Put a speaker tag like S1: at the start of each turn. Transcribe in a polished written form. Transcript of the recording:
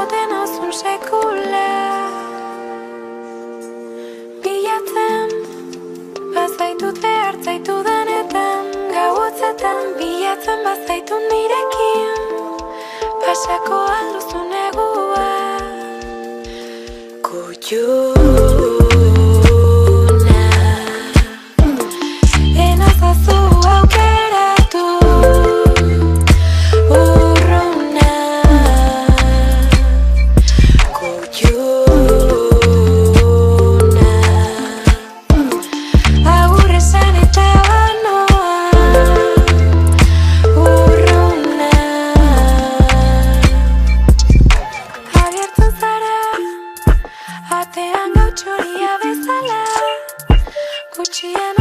S1: egoten nauzun sekula. Bilatzen bazaitut behar zaitu danetan, gauotzetan bilatzen bazaitu nirekin, pasako alduzu negua. Kutxuna enazazu aukeratu urruna. Kutxuna agur esan eta banoa urruna. Agertzen zara atean gautxoria bezala, gutxien